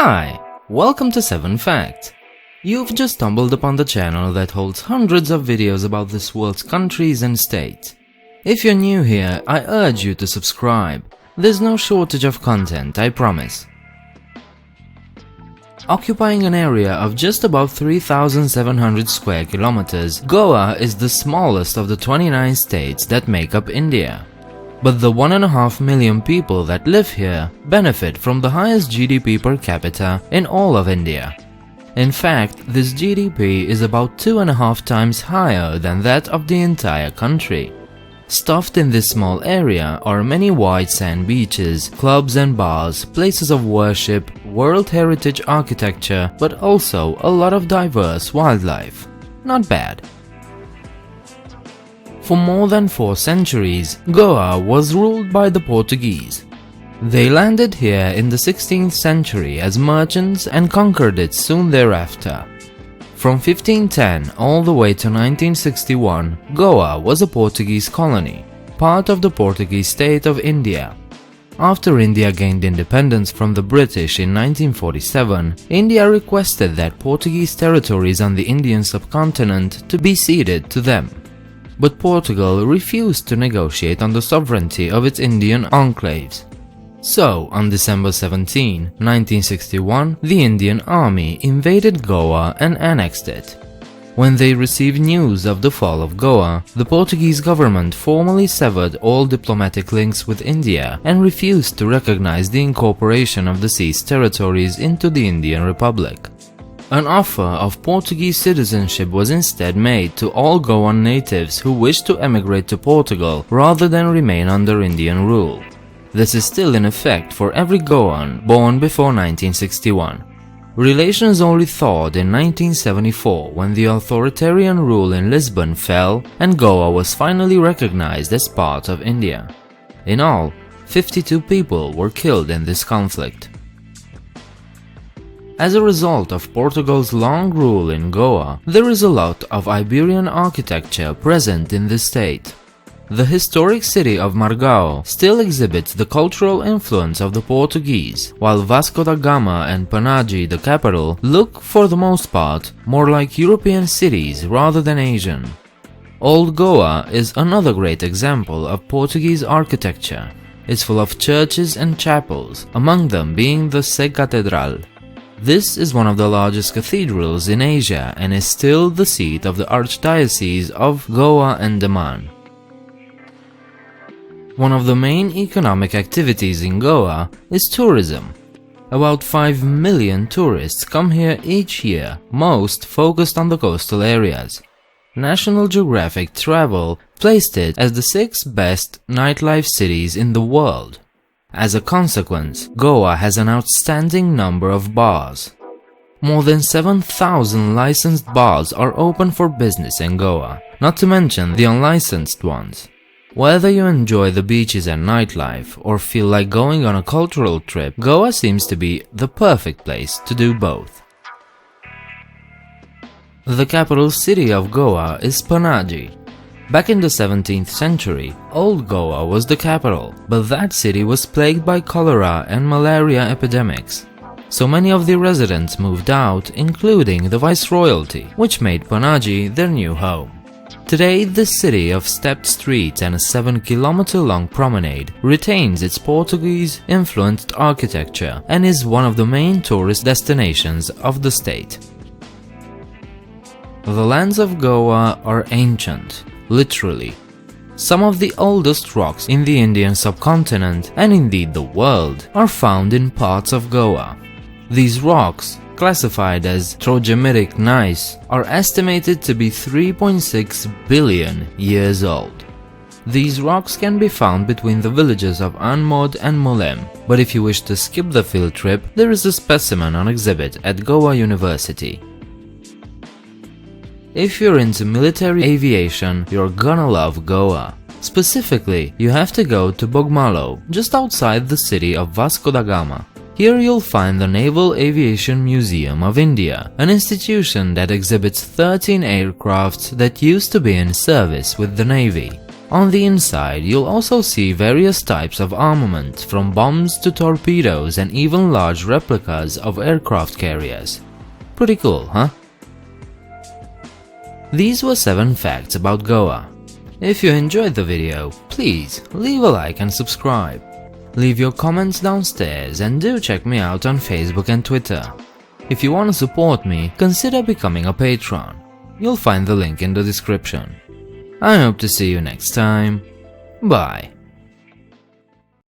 Hi, welcome to 7 Facts. You've just stumbled upon the channel that holds hundreds of videos about this world's countries and states. If you're new here, I urge you to subscribe. There's no shortage of content, I promise. Occupying an area of just about 3,700 square kilometers, Goa is the smallest of the 29 states that make up India. But the 1.5 million people that live here benefit from the highest GDP per capita in all of India. In fact, this GDP is about 2.5 times higher than that of the entire country. Stuffed in this small area are many white sand beaches, clubs and bars, places of worship, World Heritage architecture, but also a lot of diverse wildlife. Not bad. For more than 4 centuries, Goa was ruled by the Portuguese. They landed here in the 16th century as merchants and conquered it soon thereafter. From 1510 all the way to 1961, Goa was a Portuguese colony, part of the Portuguese state of India. After India gained independence from the British in 1947, India requested that Portuguese territories on the Indian subcontinent to be ceded to them. But Portugal refused to negotiate on the sovereignty of its Indian enclaves. So, on December 17, 1961, the Indian army invaded Goa and annexed it. When they received news of the fall of Goa, the Portuguese government formally severed all diplomatic links with India and refused to recognize the incorporation of the seized territories into the Indian Republic. An offer of Portuguese citizenship was instead made to all Goan natives who wished to emigrate to Portugal rather than remain under Indian rule. This is still in effect for every Goan born before 1961. Relations only thawed in 1974 when the authoritarian rule in Lisbon fell and Goa was finally recognized as part of India. In all, 52 people were killed in this conflict. As a result of Portugal's long rule in Goa, there is a lot of Iberian architecture present in the state. The historic city of Margao still exhibits the cultural influence of the Portuguese, while Vasco da Gama and Panaji, the capital, look, for the most part, more like European cities rather than Asian. Old Goa is another great example of Portuguese architecture. It's full of churches and chapels, among them being the cathedral. This is one of the largest cathedrals in Asia and is still the seat of the Archdiocese of Goa and Daman. One of the main economic activities in Goa is tourism. About 5 million tourists come here each year, most focused on the coastal areas. National Geographic Travel placed it as the 6th best nightlife cities in the world. As a consequence, Goa has an outstanding number of bars. More than 7,000 licensed bars are open for business in Goa, not to mention the unlicensed ones. Whether you enjoy the beaches and nightlife or feel like going on a cultural trip, Goa seems to be the perfect place to do both. The capital city of Goa is Panaji. Back in the 17th century, Old Goa was the capital, but that city was plagued by cholera and malaria epidemics. So many of the residents moved out, including the viceroyalty, which made Panaji their new home. Today, this city of stepped streets and a 7-kilometer-long promenade retains its Portuguese-influenced architecture and is one of the main tourist destinations of the state. The lands of Goa are ancient. Literally. Some of the oldest rocks in the Indian subcontinent, and indeed the world, are found in parts of Goa. These rocks, classified as troglodytic gneiss, are estimated to be 3.6 billion years old. These rocks can be found between the villages of Anmod and Mulem, but if you wish to skip the field trip, there is a specimen on exhibit at Goa University. If you're into military aviation, you're gonna love Goa. Specifically, you have to go to Bogmallo, just outside the city of Vasco da Gama. Here you'll find the Naval Aviation Museum of India, an institution that exhibits 13 aircrafts that used to be in service with the Navy. On the inside, you'll also see various types of armament, from bombs to torpedoes and even large replicas of aircraft carriers. Pretty cool, huh? These were 7 facts about Goa. If you enjoyed the video, please leave a like and subscribe. Leave your comments downstairs and do check me out on Facebook and Twitter. If you want to support me, consider becoming a patron. You'll find the link in the description. I hope to see you next time. Bye.